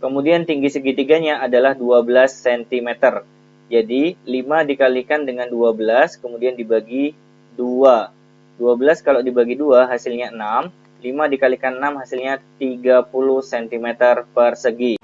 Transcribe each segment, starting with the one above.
Kemudian tinggi segitiganya adalah 12 cm. Jadi 5 dikalikan dengan 12, kemudian dibagi 2. 12 kalau dibagi 2 hasilnya 6. 5 dikalikan 6 hasilnya 30 cm persegi.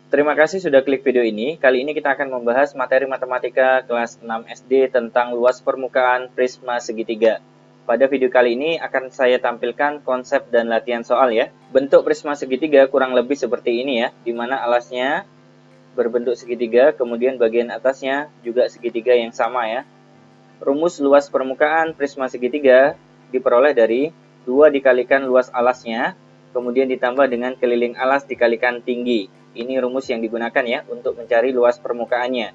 Terima kasih sudah klik video ini. Kali ini kita akan membahas materi matematika kelas 6 SD tentang luas permukaan prisma segitiga. Pada video kali ini akan saya tampilkan konsep dan latihan soal ya. Bentuk prisma segitiga kurang lebih seperti ini ya, di mana alasnya berbentuk segitiga, kemudian bagian atasnya juga segitiga yang sama ya. Rumus luas permukaan prisma segitiga diperoleh dari 2 dikalikan luas alasnya, kemudian ditambah dengan keliling alas dikalikan tinggi. Ini rumus yang digunakan ya untuk mencari luas permukaannya.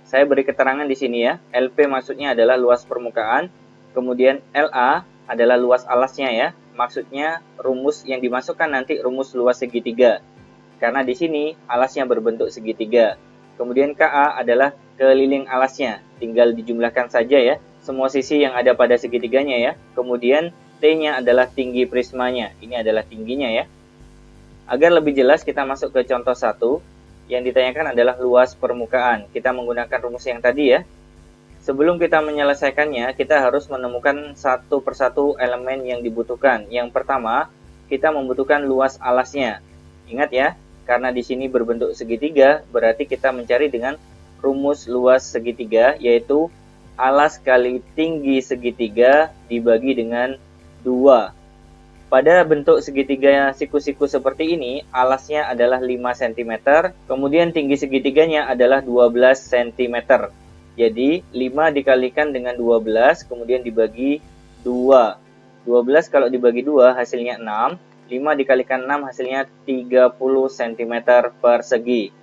Saya beri keterangan di sini ya. LP maksudnya adalah luas permukaan, kemudian LA adalah luas alasnya ya. Maksudnya rumus yang dimasukkan nanti rumus luas segitiga. Karena di sini alasnya berbentuk segitiga. Kemudian KA adalah keliling alasnya. Tinggal dijumlahkan saja ya. Semua sisi yang ada pada segitiganya ya. Kemudian T-nya adalah tinggi prismanya. Ini adalah tingginya ya. Agar lebih jelas kita masuk ke contoh 1. Yang ditanyakan adalah luas permukaan. Kita menggunakan rumus yang tadi ya. Sebelum kita menyelesaikannya, kita harus menemukan satu persatu elemen yang dibutuhkan. Yang pertama, kita membutuhkan luas alasnya. Ingat ya, karena di sini berbentuk segitiga, berarti kita mencari dengan rumus luas segitiga, yaitu alas kali tinggi segitiga dibagi dengan 2. Pada bentuk segitiga siku-siku seperti ini, alasnya adalah 5 cm, kemudian tinggi segitiganya adalah 12 cm. Jadi 5 dikalikan dengan 12, kemudian dibagi 2. 12 kalau dibagi 2 hasilnya 6. 5 dikalikan 6 hasilnya 30 cm persegi.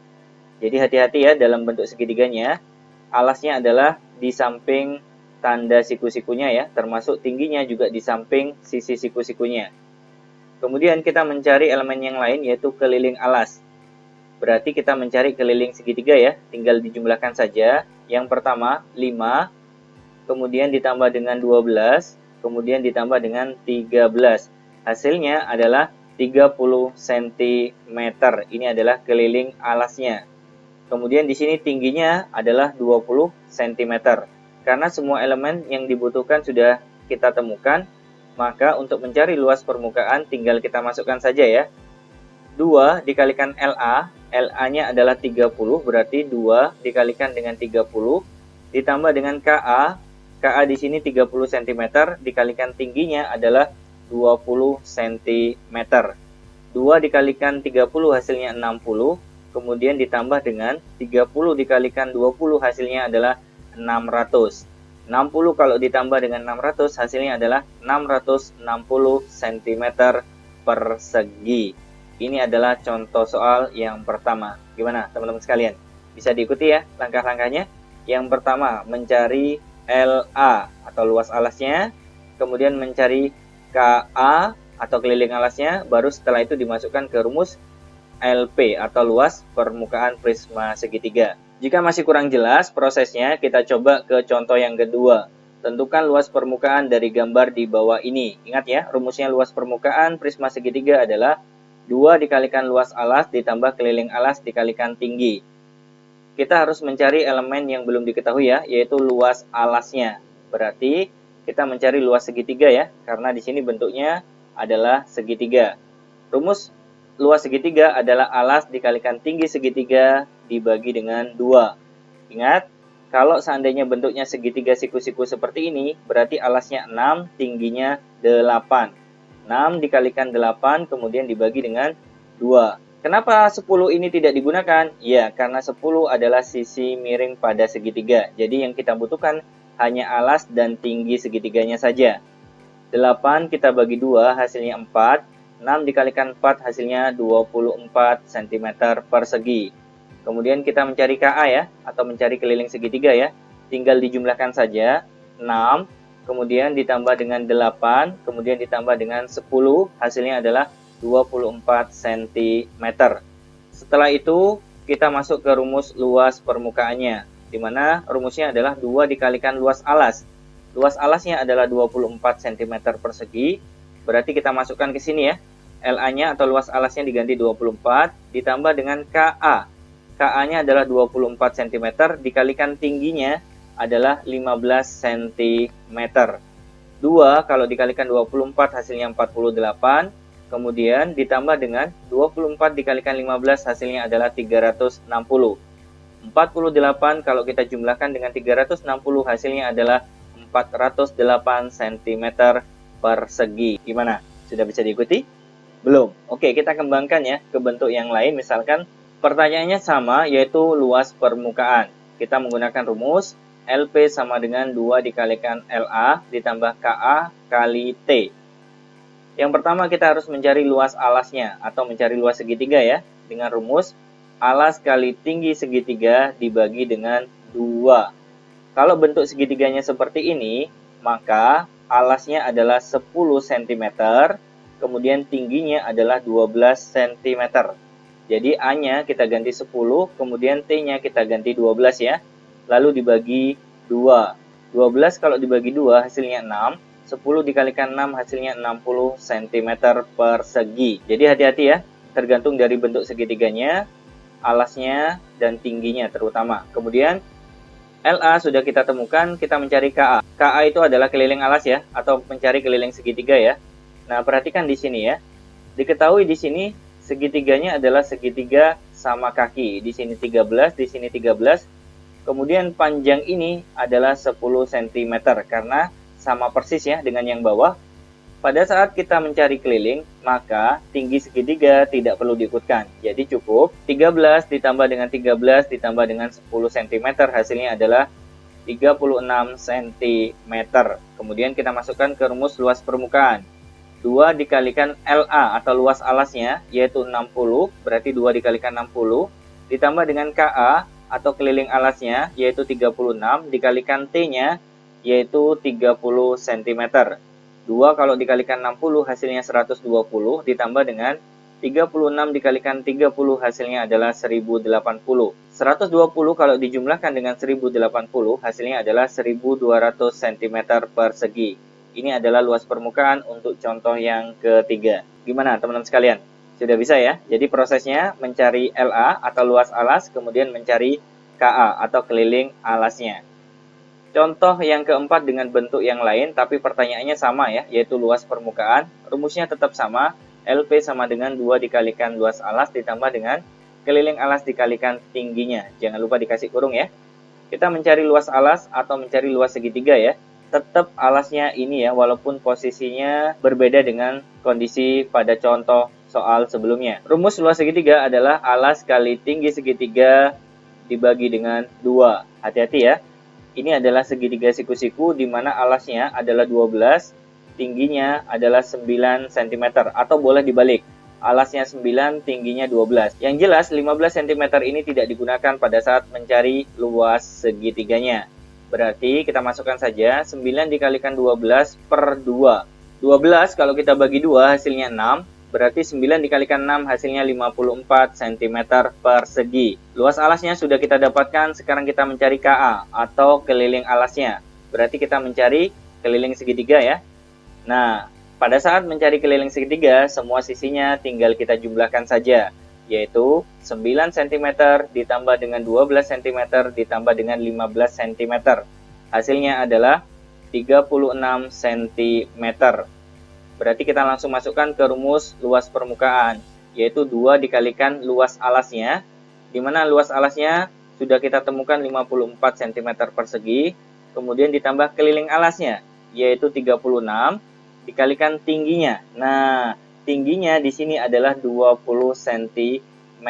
Jadi hati-hati ya dalam bentuk segitiganya. Alasnya adalah di samping tanda siku-sikunya ya, termasuk tingginya juga di samping sisi siku-sikunya. Kemudian kita mencari elemen yang lain yaitu keliling alas. Berarti kita mencari keliling segitiga ya, tinggal dijumlahkan saja. Yang pertama 5, kemudian ditambah dengan 12, kemudian ditambah dengan 13. Hasilnya adalah 30 cm. Ini adalah keliling alasnya. Kemudian di sini tingginya adalah 20 cm. Karena semua elemen yang dibutuhkan sudah kita temukan, maka untuk mencari luas permukaan tinggal kita masukkan saja ya. 2 dikalikan LA, LA-nya adalah 30, berarti 2 dikalikan dengan 30, ditambah dengan KA, KA di sini 30 cm, dikalikan tingginya adalah 20 cm. 2 dikalikan 30 hasilnya 60, kemudian ditambah dengan 30 dikalikan 20 hasilnya adalah 600. 60 kalau ditambah dengan 600 hasilnya adalah 660 cm persegi. Ini adalah contoh soal yang pertama. Gimana teman-teman sekalian? Bisa diikuti ya langkah-langkahnya. Yang pertama mencari LA atau luas alasnya, kemudian mencari KA atau keliling alasnya, baru setelah itu dimasukkan ke rumus LP atau luas permukaan prisma segitiga. Jika masih kurang jelas prosesnya, kita coba ke contoh yang kedua. Tentukan luas permukaan dari gambar di bawah ini. Ingat ya, rumusnya luas permukaan prisma segitiga adalah 2 dikalikan luas alas ditambah keliling alas dikalikan tinggi. Kita harus mencari elemen yang belum diketahui ya, yaitu luas alasnya. Berarti kita mencari luas segitiga ya, karena di sini bentuknya adalah segitiga. Rumus luas segitiga adalah alas dikalikan tinggi segitiga dibagi dengan 2. Ingat, kalau seandainya bentuknya segitiga siku-siku seperti ini, berarti alasnya 6, tingginya 8. 6 dikalikan 8, kemudian dibagi dengan 2. Kenapa 10 ini tidak digunakan? Ya, karena 10 adalah sisi miring pada segitiga. Jadi yang kita butuhkan hanya alas dan tinggi segitiganya saja. 8 kita bagi 2, hasilnya 4. 6 dikalikan 4 hasilnya 24 cm persegi. Kemudian kita mencari KA ya, atau mencari keliling segitiga ya. Tinggal dijumlahkan saja. 6, kemudian ditambah dengan 8, kemudian ditambah dengan 10, hasilnya adalah 24 cm. Setelah itu kita masuk ke rumus luas permukaannya, di mana rumusnya adalah 2 dikalikan luas alas. Luas alasnya adalah 24 cm persegi, berarti kita masukkan ke sini ya. LA-nya atau luas alasnya diganti 24, ditambah dengan KA. KA-nya adalah 24 cm, dikalikan tingginya adalah 15 cm. 2 kalau dikalikan 24 hasilnya 48, kemudian ditambah dengan 24 dikalikan 15 hasilnya adalah 360. 48 kalau kita jumlahkan dengan 360 hasilnya adalah 408 cm persegi. Gimana? Sudah bisa diikuti? Belum? Oke, kita kembangkan ya ke bentuk yang lain. Misalkan pertanyaannya sama, yaitu luas permukaan. Kita menggunakan rumus LP sama dengan 2 dikalikan LA ditambah KA kali T. Yang pertama kita harus mencari luas alasnya atau mencari luas segitiga ya. Dengan rumus alas kali tinggi segitiga dibagi dengan 2. Kalau bentuk segitiganya seperti ini, maka alasnya adalah 10 cm, kemudian tingginya adalah 12 cm. Jadi A-nya kita ganti 10, kemudian T-nya kita ganti 12 ya. Lalu dibagi 2. 12 kalau dibagi 2 hasilnya 6. 10 dikalikan 6 hasilnya 60 cm persegi. Jadi hati-hati ya, tergantung dari bentuk segitiganya, alasnya, dan tingginya terutama. Kemudian LA sudah kita temukan, kita mencari KA. KA itu adalah keliling alas ya, atau mencari keliling segitiga ya. Nah, perhatikan di sini ya. Diketahui di sini segitiganya adalah segitiga sama kaki. Di sini 13, di sini 13. Kemudian panjang ini adalah 10 cm karena sama persis ya dengan yang bawah. Pada saat kita mencari keliling, maka tinggi segitiga tidak perlu diikutkan. Jadi cukup 13 ditambah dengan 13 ditambah dengan 10 cm hasilnya adalah 36 cm. Kemudian kita masukkan ke rumus luas permukaan. 2 dikalikan LA atau luas alasnya yaitu 60, berarti 2 dikalikan 60 ditambah dengan KA atau keliling alasnya yaitu 36 dikalikan T-nya yaitu 30 cm. 2 kalau dikalikan 60 hasilnya 120 ditambah dengan 36 dikalikan 30 hasilnya adalah 1080. 120 kalau dijumlahkan dengan 1080 hasilnya adalah 1200 cm persegi. Ini adalah luas permukaan untuk contoh yang ketiga. Gimana teman-teman sekalian? Sudah bisa ya? Jadi prosesnya mencari LA atau luas alas, kemudian mencari KA atau keliling alasnya. Contoh yang keempat dengan bentuk yang lain, tapi pertanyaannya sama ya, yaitu luas permukaan. Rumusnya tetap sama, LP sama dengan 2 dikalikan luas alas ditambah dengan keliling alas dikalikan tingginya. Jangan lupa dikasih kurung ya. Kita mencari luas alas atau mencari luas segitiga ya. Tetap alasnya ini ya, walaupun posisinya berbeda dengan kondisi pada contoh soal sebelumnya. Rumus luas segitiga adalah alas kali tinggi segitiga dibagi dengan 2. Hati-hati ya. Ini adalah segitiga siku-siku di mana alasnya adalah 12, tingginya adalah 9 cm atau boleh dibalik. Alasnya 9, tingginya 12. Yang jelas 15 cm ini tidak digunakan pada saat mencari luas segitiganya. Berarti kita masukkan saja 9 dikalikan 12 per 2. 12 kalau kita bagi 2 hasilnya 6. Berarti 9 dikalikan 6 hasilnya 54 cm persegi. Luas alasnya sudah kita dapatkan, sekarang kita mencari KA atau keliling alasnya. Berarti kita mencari keliling segitiga ya. Nah, pada saat mencari keliling segitiga, semua sisinya tinggal kita jumlahkan saja. Yaitu 9 cm ditambah dengan 12 cm ditambah dengan 15 cm. Hasilnya adalah 36 cm. Berarti kita langsung masukkan ke rumus luas permukaan, yaitu 2 dikalikan luas alasnya, di mana luas alasnya sudah kita temukan 54 cm persegi, kemudian ditambah keliling alasnya, yaitu 36, dikalikan tingginya. Nah, tingginya di sini adalah 20 cm,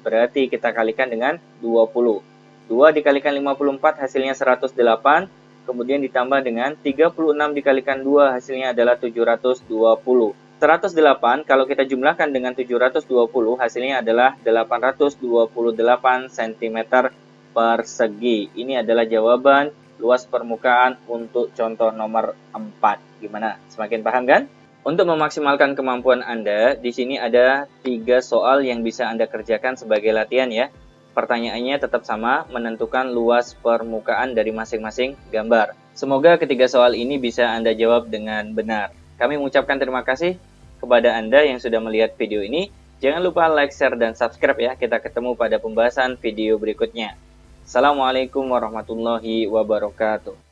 berarti kita kalikan dengan 20. 2 dikalikan 54 hasilnya 108, kemudian ditambah dengan 36 dikalikan 2 hasilnya adalah 720. 108 kalau kita jumlahkan dengan 720 hasilnya adalah 828 cm persegi. Ini adalah jawaban luas permukaan untuk contoh nomor 4. Gimana? Semakin paham kan? Untuk memaksimalkan kemampuan Anda, di sini ada 3 soal yang bisa Anda kerjakan sebagai latihan ya. Pertanyaannya tetap sama, menentukan luas permukaan dari masing-masing gambar. Semoga ketiga soal ini bisa Anda jawab dengan benar. Kami mengucapkan terima kasih kepada Anda yang sudah melihat video ini. Jangan lupa like, share, dan subscribe ya. Kita ketemu pada pembahasan video berikutnya. Assalamualaikum warahmatullahi wabarakatuh.